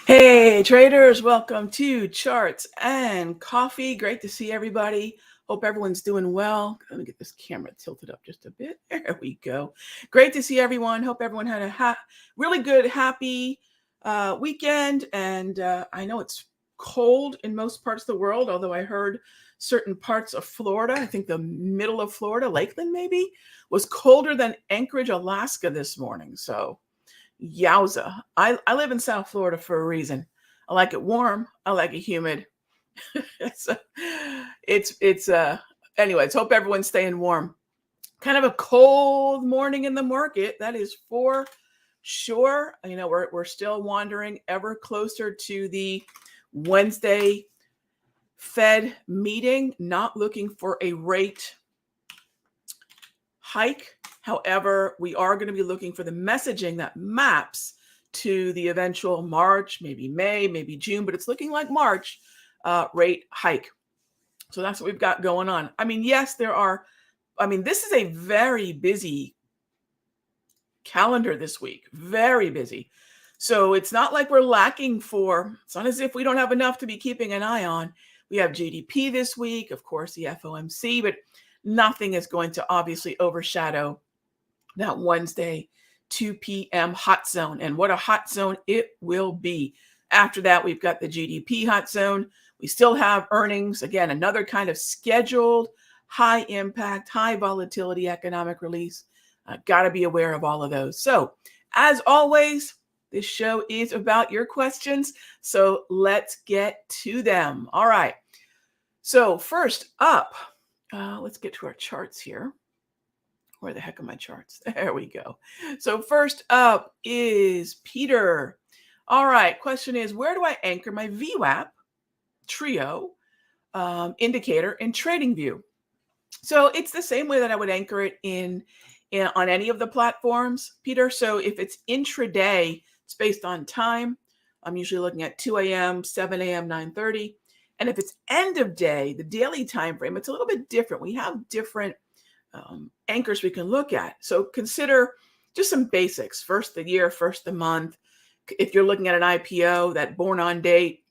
Hey traders, welcome to Charts and Coffee. Great to see everybody. Hope everyone's doing well. Let me get this camera tilted up just a bit. There we go. Great to see everyone. Hope everyone had a really good, happy weekend. And I know it's cold in most parts of the world, although I heard certain parts of Florida, I think the middle of Florida, Lakeland maybe, was colder than Anchorage, Alaska this morning. So yowza. I live in South Florida for a reason. I like it warm. I like it humid. So it's anyways, hope everyone's staying warm. Kind of a cold morning in the market. That is for sure. You know, we're still wandering ever closer to the Wednesday Fed meeting, not looking for a rate hike. However, we are going to be looking for the messaging that maps to the eventual March, maybe May, maybe June, but it's looking like March rate hike. So that's what we've got going on. I mean, yes, this is a very busy calendar this week, very busy. So it's not like we're lacking it's not as if we don't have enough to be keeping an eye on. We have GDP this week, of course, the FOMC, but nothing is going to obviously overshadow that Wednesday 2 p.m. hot zone. And what a hot zone it will be. After that, we've got the GDP hot zone. We still have earnings. Again, another kind of scheduled, high impact, high volatility economic release. Got to be aware of all of those. So as always, this show is about your questions. So let's get to them. All right. So first up, let's get to our charts here. Where the heck are my charts? There we go. So first up is Peter. All right. Question is, where do I anchor my VWAP trio indicator in TradingView? So it's the same way that I would anchor it on any of the platforms, Peter. So if it's intraday, it's based on time. I'm usually looking at 2 a.m., 7 a.m., 9:30. And if it's end of day, the daily time frame, it's a little bit different. We have different anchors we can look at. So consider just some basics. First the year, first the month. If you're looking at an IPO, that born on date.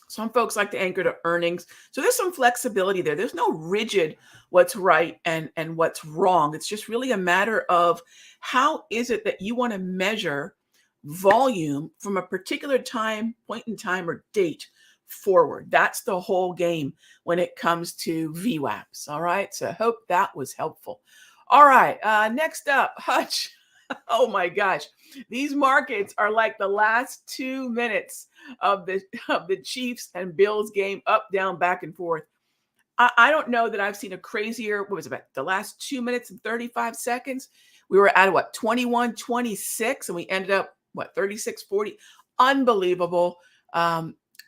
Some folks like to anchor to earnings. So there's some flexibility there. There's no rigid what's right and what's wrong. It's just really a matter of how is it that you want to measure volume from a particular point in time or date forward. That's the whole game when it comes to VWAPs. All right. So I hope that was helpful. All right. Next up, Hutch. Oh my gosh. These markets are like the last 2 minutes of the Chiefs and Bills game, up, down, back and forth. I don't know that I've seen a crazier, what was it, about the last 2 minutes and 35 seconds? We were at 21-26 and we ended up 36-40. Unbelievable.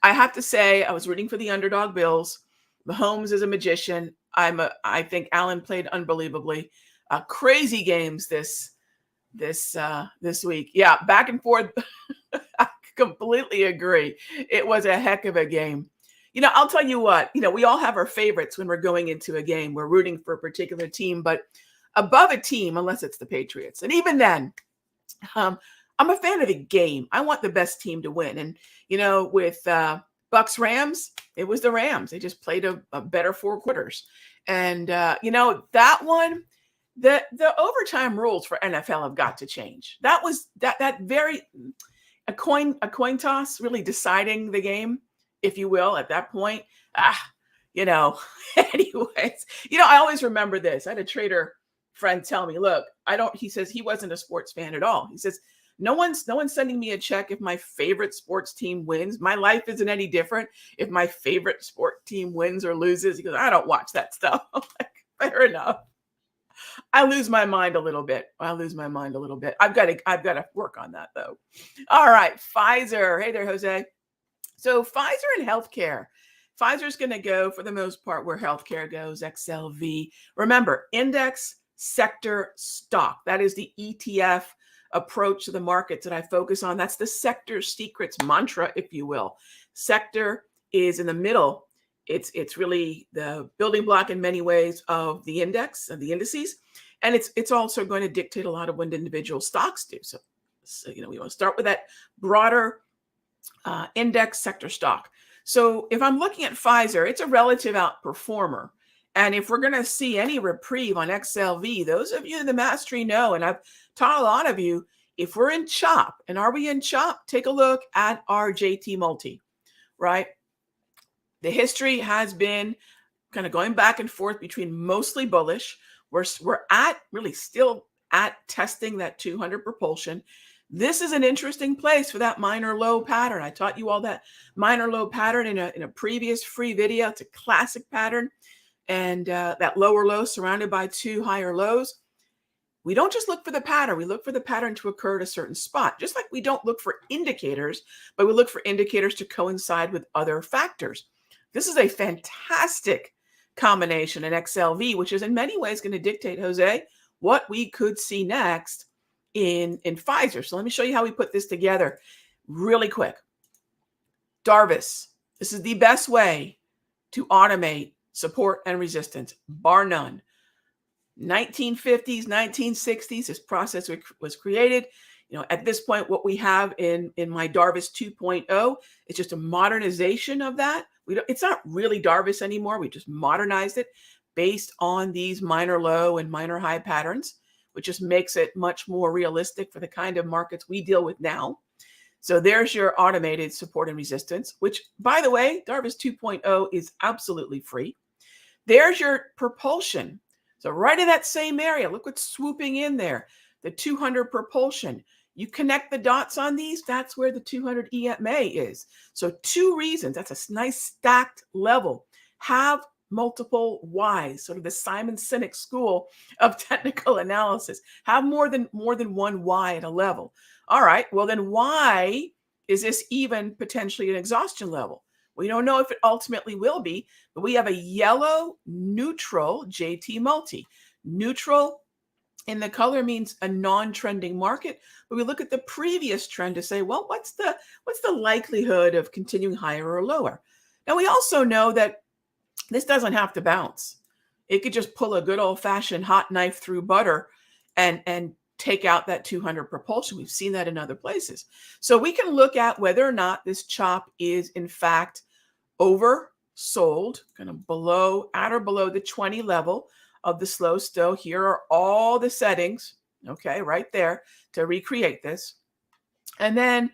I have to say, I was rooting for the underdog Bills. Mahomes is a magician. I think Allen played unbelievably. Crazy games this week. Yeah, back and forth. I completely agree. It was a heck of a game. You know, I'll tell you what, we all have our favorites when we're going into a game. We're rooting for a particular team, but above a team, unless it's the Patriots. And even then, I'm a fan of the game. I want the best team to win. And, with Bucks Rams, it was the Rams. They just played a better 4 quarters. And, that one, the overtime rules for NFL have got to change. That was that very a coin toss, really deciding the game, if you will, at that point. Anyways, I always remember this. I had a trader friend tell me, look, he says he wasn't a sports fan at all. He says, no one's sending me a check if my favorite sports team wins. My life isn't any different if my favorite sport team wins or loses. He goes, I don't watch that stuff. I'm like, fair enough. I lose my mind a little bit. I've got to work on that though. All right, Pfizer. Hey there, Jose. So Pfizer and healthcare. Pfizer's going to go, for the most part, where healthcare goes, XLV. Remember, index sector stock. That is the ETF approach to the markets that I focus on. That's the sector secrets mantra, if you will. Sector is in the middle. It's really the building block in many ways of the index, of the indices. And it's also going to dictate a lot of what individual stocks do. So we want to start with that broader index sector stock. So if I'm looking at Pfizer, it's a relative outperformer. And if we're going to see any reprieve on XLV, those of you in the mastery know, and I've taught a lot of you, if we're in chop, and are we in chop? Take a look at our JT multi, right? The history has been kind of going back and forth between mostly bullish. We're at really still at testing that 200 propulsion. This is an interesting place for that minor low pattern. I taught you all that minor low pattern in a previous free video. It's a classic pattern. And that lower low surrounded by two higher lows. We don't just look for the pattern. We look for the pattern to occur at a certain spot. Just like we don't look for indicators, but we look for indicators to coincide with other factors. This is a fantastic combination in XLV, which is in many ways going to dictate, Jose, what we could see next in Pfizer. So let me show you how we put this together really quick. Darvis, this is the best way to automate support and resistance, bar none. 1950s, 1960s, this process was created. At this point, what we have in my Darvis 2.0 is just a modernization of that. It's not really Darvis anymore. We just modernized it based on these minor low and minor high patterns, which just makes it much more realistic for the kind of markets we deal with now. So there's your automated support and resistance, which, by the way, Darvis 2.0 is absolutely free. There's your propulsion. So right in that same area, look what's swooping in there, the 200 propulsion. You connect the dots on these, that's where the 200 EMA is. So two reasons, that's a nice stacked level. Have multiple Ys, sort of the Simon Sinek school of technical analysis. Have more than one Y at a level. All right, well then why is this even potentially an exhaustion level? We don't know if it ultimately will be, but we have a yellow neutral JT multi. Neutral in the color means a non-trending market, but we look at the previous trend to say, well, what's the likelihood of continuing higher or lower? Now we also know that this doesn't have to bounce. It could just pull a good old-fashioned hot knife through butter and take out that 200 propulsion. We've seen that in other places. So we can look at whether or not this chop is in fact oversold, kind of at or below the 20 level of the slow stow. Here are all the settings, okay, right there to recreate this. And then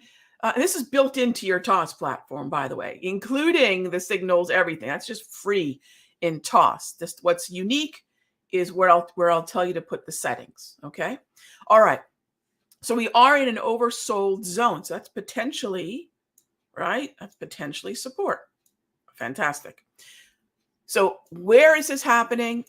this is built into your TOS platform, by the way, including the signals, everything. That's just free in TOS. Just what's unique is where I'll tell you to put the settings, okay? All right, so we are in an oversold zone. So that's potentially, right? That's potentially support. Fantastic. So where is this happening?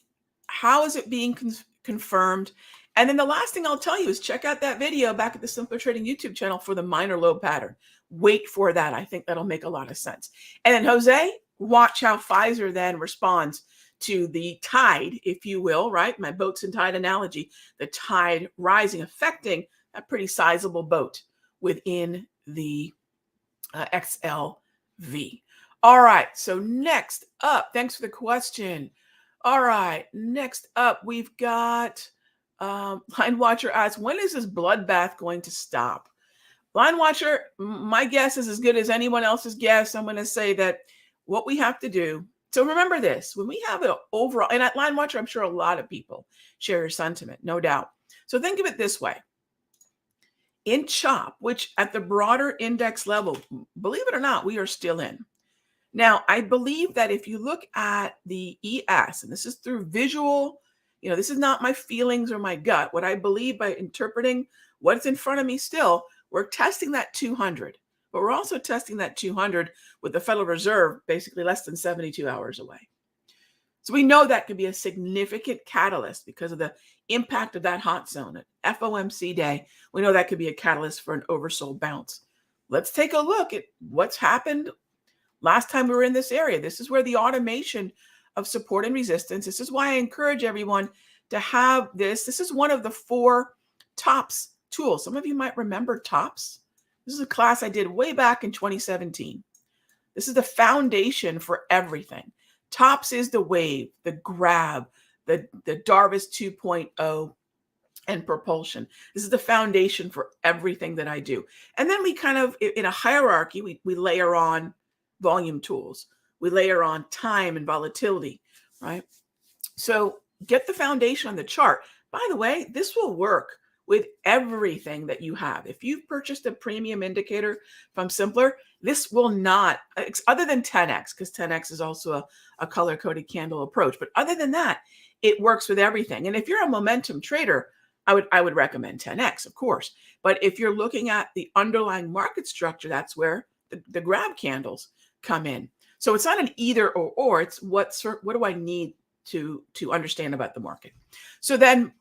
How is it being confirmed? And then the last thing I'll tell you is check out that video back at the Simpler Trading YouTube channel for the minor low pattern. Wait for that. I think that'll make a lot of sense. And then Jose, watch how Pfizer then responds to the tide, if you will, right? My boats and tide analogy, the tide rising, affecting a pretty sizable boat within the XLV. All right, so next up, thanks for the question. All right, next up, we've got Line Watcher asks, when is this bloodbath going to stop? Line Watcher, my guess is as good as anyone else's guess. I'm going to say that what we have to do, so remember this, when we have an overall, and at Line Watcher, I'm sure a lot of people share your sentiment, no doubt. So think of it this way. In CHOP, which at the broader index level, believe it or not, we are still in. Now, I believe that if you look at the ES, and this is through visual, this is not my feelings or my gut. What I believe by interpreting what's in front of me still, we're testing that 200, but we're also testing that 200 with the Federal Reserve basically less than 72 hours away. So we know that could be a significant catalyst because of the impact of that hot zone at FOMC day. We know that could be a catalyst for an oversold bounce. Let's take a look at what's happened Last time we were in this area, this is where the automation of support and resistance. This is why I encourage everyone to have this. This is one of the 4 TOPS tools. Some of you might remember TOPS. This is a class I did way back in 2017. This is the foundation for everything. TOPS is the wave, the grab, the Darvis 2.0, and propulsion. This is the foundation for everything that I do. And then we kind of, in a hierarchy, we layer on volume tools. We layer on time and volatility, right? So get the foundation on the chart. By the way, this will work with everything that you have. If you've purchased a premium indicator from Simpler, this will not, other than 10X, because 10X is also a color-coded candle approach. But other than that, it works with everything. And if you're a momentum trader, I would recommend 10X, of course. But if you're looking at the underlying market structure, that's where the grab candles come in. So it's not an either or. It's what do I need to understand about the market. So then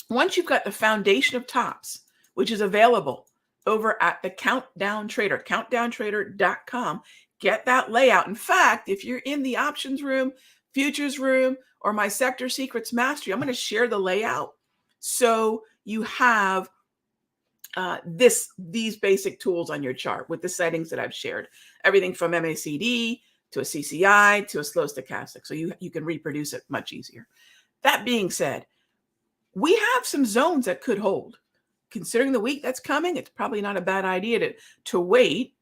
once you've got the foundation of TOPS, which is available over at the Countdown Trader, countdowntrader.com, get that layout. In fact, if you're in the options room, futures room, or my Sector Secrets Mastery, I'm going to share the layout. So you have these basic tools on your chart with the settings that I've shared. Everything from MACD to a CCI to a slow stochastic. So you can reproduce it much easier. That being said, we have some zones that could hold. Considering the week that's coming, it's probably not a bad idea to wait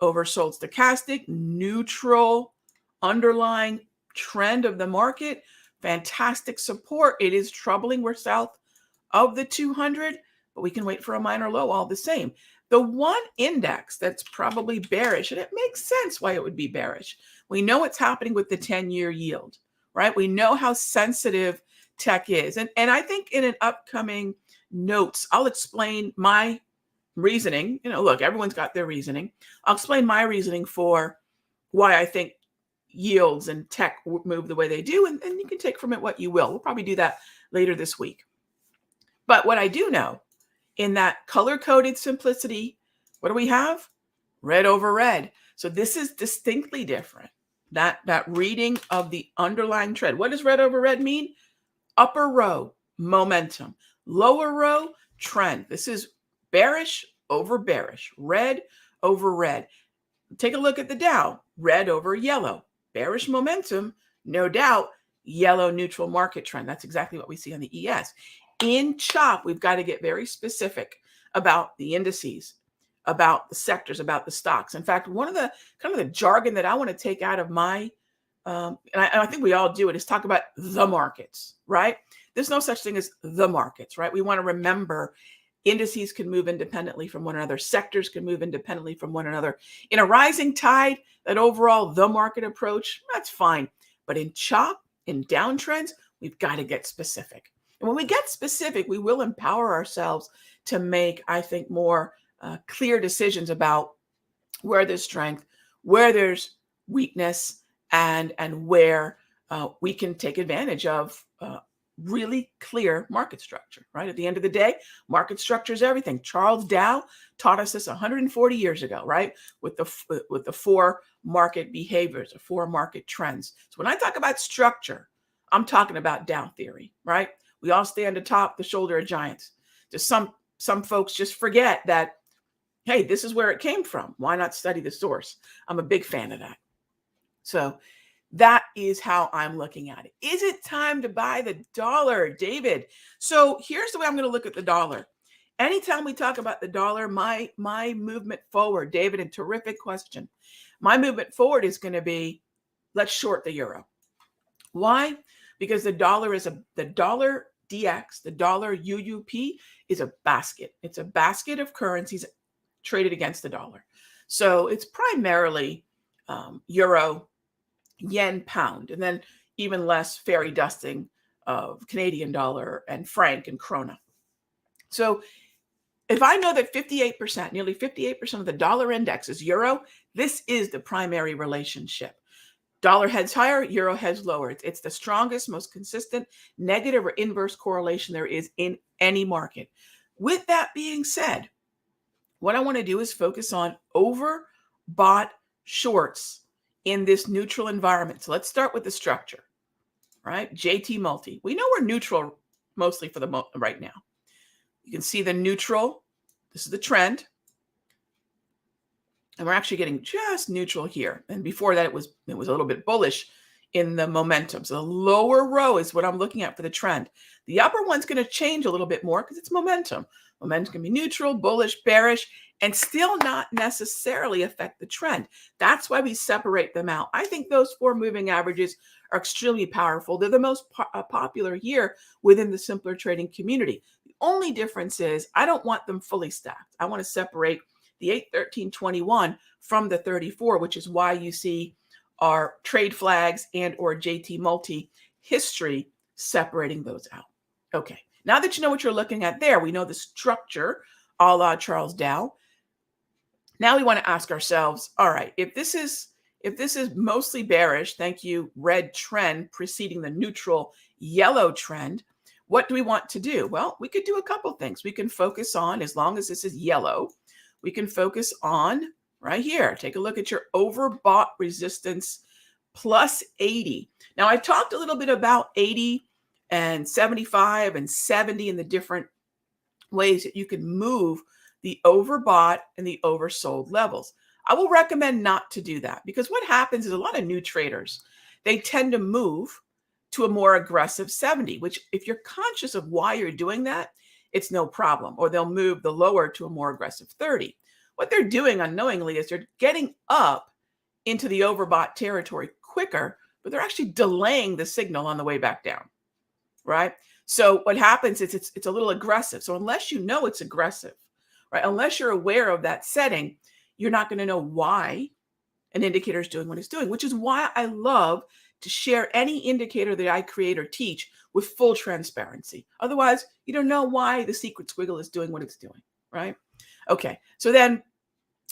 over sold stochastic, neutral, underlying trend of the market. Fantastic support. It is troubling. We're south of the 200, but we can wait for a minor low all the same. The one index that's probably bearish, and it makes sense why it would be bearish. We know what's happening with the 10-year yield, right? We know how sensitive tech is. And I think in an upcoming notes, I'll explain my reasoning. Look, everyone's got their reasoning. I'll explain my reasoning for why I think yields and tech move the way they do, and you can take from it what you will. We'll probably do that later this week. But what I do know, in that color-coded simplicity, what do we have? Red over red. So this is distinctly different. That reading of the underlying trend. What does red over red mean? Upper row, momentum. Lower row, trend. This is bearish over bearish. Red over red. Take a look at the Dow. Red over yellow. Bearish momentum, no doubt. Yellow neutral market trend. That's exactly what we see on the ES. In CHOP, we've got to get very specific about the indices, about the sectors, about the stocks. In fact, one of the kind of the jargon that I want to take out of my, and I think we all do it, is talk about the markets, right? There's no such thing as the markets, right? We want to remember indices can move independently from one another. Sectors can move independently from one another. In a rising tide, that overall the market approach, that's fine. But in CHOP, in downtrends, we've got to get specific. And when we get specific, we will empower ourselves to make, I think, more clear decisions about where there's strength, where there's weakness, and where we can take advantage of really clear market structure, right? At the end of the day, market structure is everything. Charles Dow taught us this 140 years ago, right? With the 4 market behaviors, the 4 market trends. So when I talk about structure, I'm talking about Dow theory, right? We all stand atop the shoulder of giants. Just some folks just forget that, hey, this is where it came from. Why not study the source? I'm a big fan of that. So that is how I'm looking at it. Is it time to buy the dollar, David? So here's the way I'm going to look at the dollar. Anytime we talk about the dollar, my movement forward, David, and terrific question. My movement forward is going to be, let's short the euro. Why? Because the dollar DX, the dollar UUP is a basket. It's a basket of currencies traded against the dollar. So it's primarily euro, yen, pound, and then even less fairy dusting of Canadian dollar and franc and krona. So if I know that 58%, nearly 58% of the dollar index is euro, this is the primary relationship. Dollar heads higher, euro heads lower. It's the strongest, most consistent negative or inverse correlation there is in any market. With that being said, what I want to do is focus on overbought shorts in this neutral environment. So let's start with the structure, right? JT multi. We know we're neutral mostly for the right now. You can see the neutral. This is the trend. And we're actually getting just neutral here. And before that, it was a little bit bullish in the momentum. So the lower row is what I'm looking at for the trend. The upper one's going to change a little bit more because it's momentum. Momentum can be neutral, bullish, bearish, and still not necessarily affect the trend. That's why we separate them out. I think those 4 moving averages are extremely powerful. They're the most popular here within the simpler trading community. The only difference is I don't want them fully stacked. I want to separate the 8, 13, 21 from the 34, which is why you see our trade flags and or JT multi history separating those out. Okay, now that you know what you're looking at there, we know the structure a la Charles Dow. Now we want to ask ourselves, all right, if this is mostly bearish, thank you, red trend preceding the neutral yellow trend, what do we want to do? Well, we could do a couple things. We can focus on, as long as this is yellow, we can focus on right here. Take a look at your overbought resistance plus 80. Now, I've talked a little bit about 80 and 75 and 70 and the different ways that you can move the overbought and the oversold levels. I will recommend not to do that because what happens is a lot of new traders, they tend to move to a more aggressive 70, which if you're conscious of why you're doing that, it's no problem. Or they'll move the lower to a more aggressive 30. What they're doing unknowingly is they're getting up into the overbought territory quicker, but they're actually delaying the signal on the way back down, right? So what happens is it's a little aggressive. So unless you know it's aggressive, right? Unless you're aware of that setting, you're not going to know why an indicator is doing what it's doing, which is why I love to share any indicator that I create or teach with full transparency. Otherwise, you don't know why the secret squiggle is doing what it's doing, right? Okay, so then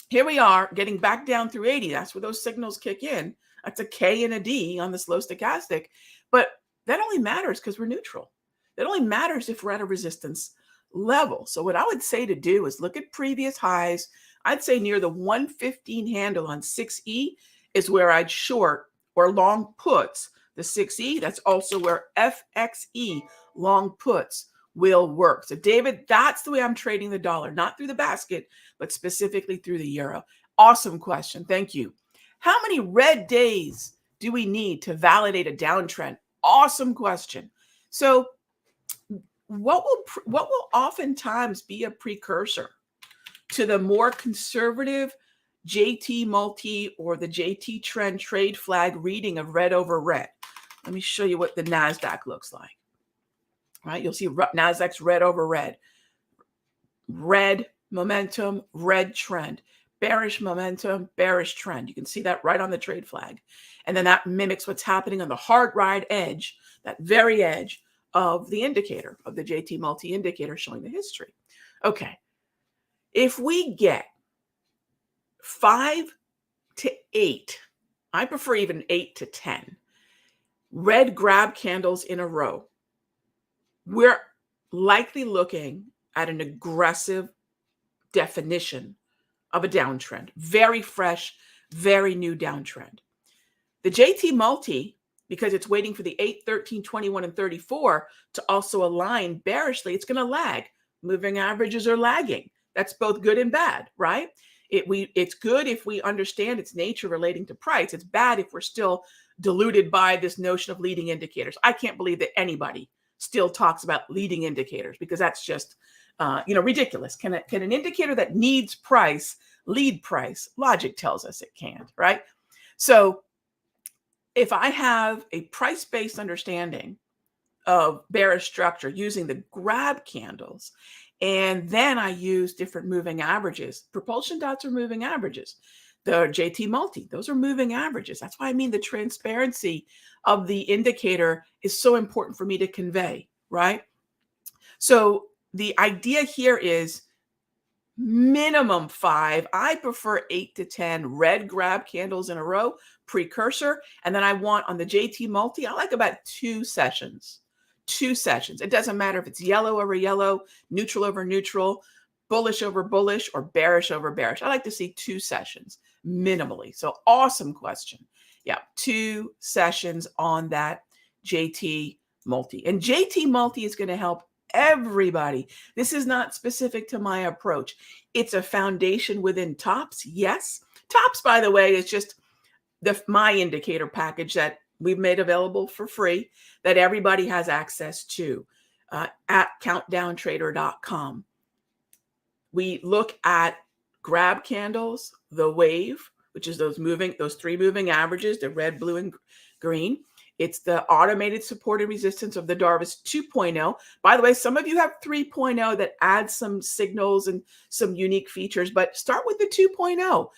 here we are getting back down through 80. That's where those signals kick in. That's a K and a D on the slow stochastic. But that only matters because we're neutral. That only matters if we're at a resistance level. So what I would say to do is look at previous highs. I'd say near the 115 handle on 6E is where I'd short or long puts the 6E. That's also where FXE long puts will work. So David, that's the way I'm trading the dollar, not through the basket, but specifically through the euro. Awesome question. Thank you. How many red days do we need to validate a downtrend? Awesome question. So what will oftentimes be a precursor to the more conservative JT multi or the JT trend trade flag reading of red over red? Let me show you what the NASDAQ looks like. Right, you'll see NASDAQ's red over red. Red momentum, red trend. Bearish momentum, bearish trend. You can see that right on the trade flag. And then that mimics what's happening on the hard ride edge, that very edge of the indicator, of the JT multi indicator showing the history. Okay, if we get 5 to 8, I prefer even 8 to 10, red grab candles in a row, we're likely looking at an aggressive definition of a downtrend. Very fresh, very new downtrend. The JT multi, because it's waiting for the 8, 13, 21, and 34 to also align bearishly, it's going to lag. Moving averages are lagging. That's both good and bad, right? It's good if we understand its nature relating to price. It's bad if we're still deluded by this notion of leading indicators. I can't believe that anybody still talks about leading indicators because that's just ridiculous. Can an indicator that needs price lead price? Logic tells us it can't, right? So if I have a price-based understanding of bearish structure using the grab candles, and then I use different moving averages, propulsion dots are moving averages. The JT multi, those are moving averages. That's why I mean the transparency of the indicator is so important for me to convey, right? So the idea here is minimum 5. I prefer 8 to 10 red grab candles in a row, precursor. And then I want on the JT multi, I like about 2 sessions. 2 sessions. It doesn't matter if it's yellow over yellow, neutral over neutral, bullish over bullish, or bearish over bearish. I like to see 2 sessions minimally. So awesome question. Yeah, 2 sessions on that JT multi. And JT multi is going to help everybody. This is not specific to my approach. It's a foundation within TOPS. Yes. TOPS, by the way, is just my indicator package that we've made available for free that everybody has access to at countdowntrader.com. We look at grab candles, the wave, which is those 3 moving averages, the red, blue, and green. It's the automated support and resistance of the Darvas 2.0. By the way, some of you have 3.0 that adds some signals and some unique features, but start with the 2.0.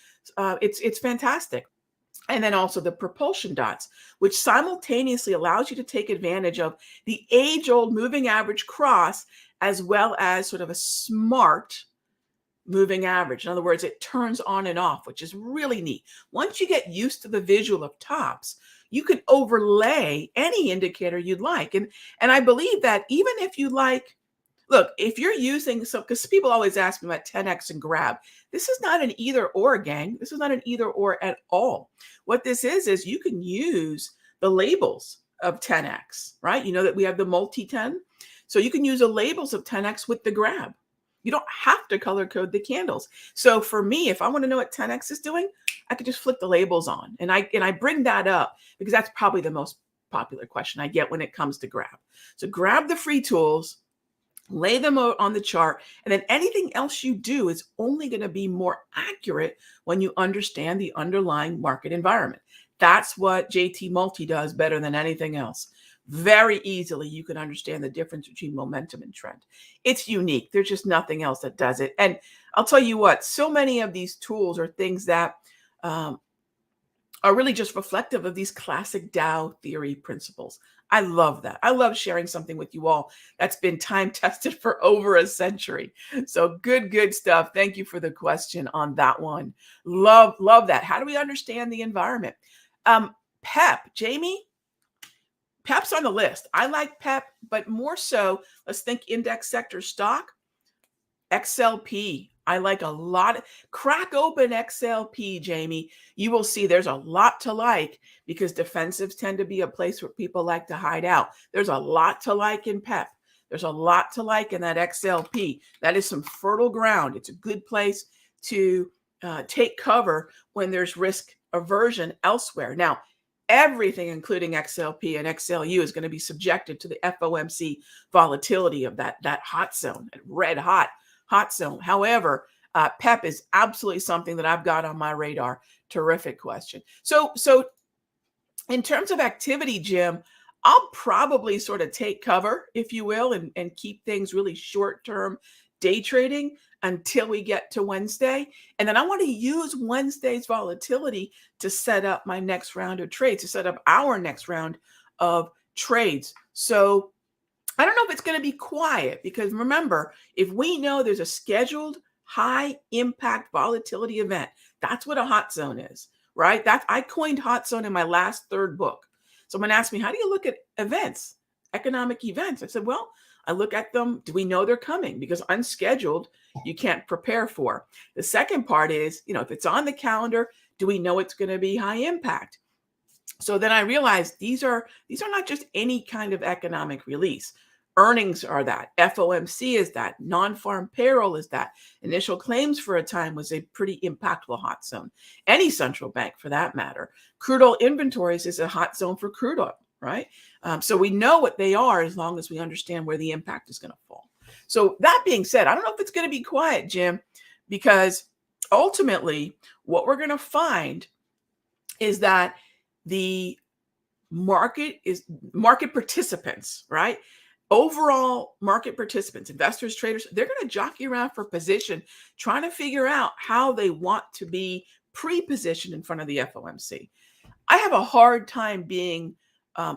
It's fantastic. And then also the propulsion dots, which simultaneously allows you to take advantage of the age-old moving average cross, as well as sort of a smart moving average. In other words, it turns on and off, which is really neat. Once you get used to the visual of TOPS, you can overlay any indicator you'd like. And I believe that even if you like, look, if you're using some, because people always ask me about 10X and grab, this is not an either or, gang. This is not an either or at all. What this is you can use the labels of 10X, right? You know that we have the multi-10. So you can use the labels of 10X with the grab. You don't have to color code the candles. So for me, if I want to know what 10X is doing, I could just flick the labels on. And I bring that up because that's probably the most popular question I get when it comes to grab. So grab the free tools, lay them out on the chart, and then anything else you do is only going to be more accurate when you understand the underlying market environment. That's what JT Multi does better than anything else. Very easily, you can understand the difference between momentum and trend. It's unique. There's just nothing else that does it. And I'll tell you what, so many of these tools are things that are really just reflective of these classic Dow theory principles. I love that. I love sharing something with you all that's been time tested for over a century. So good stuff. Thank you for the question on that one. Love that. How do we understand the environment? PEP, Jamie? PEP's on the list. I like PEP, but more so, let's think index sector stock. XLP, I like a lot. Crack open XLP, Jamie. You will see there's a lot to like because defensives tend to be a place where people like to hide out. There's a lot to like in PEP. There's a lot to like in that XLP. That is some fertile ground. It's a good place to take cover when there's risk aversion elsewhere. Now, everything, including XLP and XLU, is going to be subjected to the FOMC volatility of that hot zone, that red hot zone. However, PEP is absolutely something that I've got on my radar. Terrific question. So in terms of activity, Jim, I'll probably sort of take cover, if you will, and keep things really short-term day trading until we get to Wednesday. And then I want to use Wednesday's volatility to set up my next round of trades, to set up our next round of trades. So I don't know if it's going to be quiet because remember, if we know there's a scheduled high impact volatility event, that's what a hot zone is, right? I coined hot zone in my last third book. Someone asked me, how do you look at events, economic events? I said, well, I look at them. Do we know they're coming? Because unscheduled, you can't prepare for. The second part is, if it's on the calendar, do we know it's going to be high impact? So then I realized these are not just any kind of economic release. Earnings are that. FOMC is that. Non-farm payroll is that. Initial claims for a time was a pretty impactful hot zone. Any central bank, for that matter. Crude oil inventories is a hot zone for crude oil, right? So we know what they are as long as we understand where the impact is going to fall. So that being said, I don't know if it's going to be quiet, Jim, because ultimately what we're going to find is that the market participants, right? Overall market participants, investors, traders, they're going to jockey around for position, trying to figure out how they want to be pre-positioned in front of the FOMC. I have a hard time being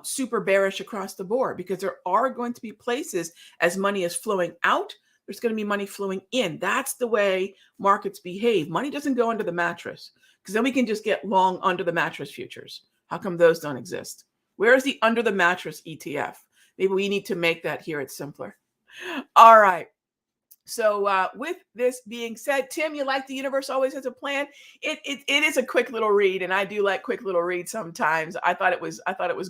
super bearish across the board because there are going to be places as money is flowing out, there's going to be money flowing in. That's the way markets behave. Money doesn't go under the mattress because then we can just get long under the mattress futures. How come those don't exist? Where is the under the mattress ETF? Maybe we need to make that here at Simpler. All right. So with this being said, Tim, you like The Universe Always Has a Plan? It is a quick little read, and I do like quick little reads sometimes. I thought it was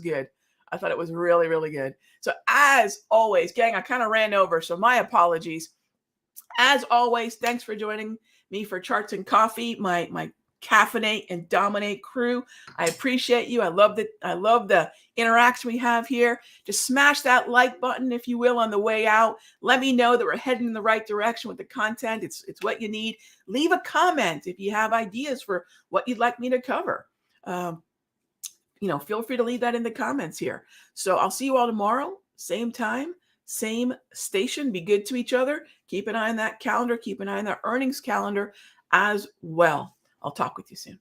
good. I thought it was really, really good. So as always, gang, I kind of ran over, so my apologies. As always, thanks for joining me for Charts and Coffee, my caffeinate and dominate crew. I appreciate you. I love the interaction we have here. Just smash that like button, if you will, on the way out. Let me know that we're heading in the right direction with the content. It's what you need. Leave a comment if you have ideas for what you'd like me to cover. Feel free to leave that in the comments here. So I'll see you all tomorrow, same time, same station. Be good to each other. Keep an eye on that calendar. Keep an eye on that earnings calendar as well. I'll talk with you soon.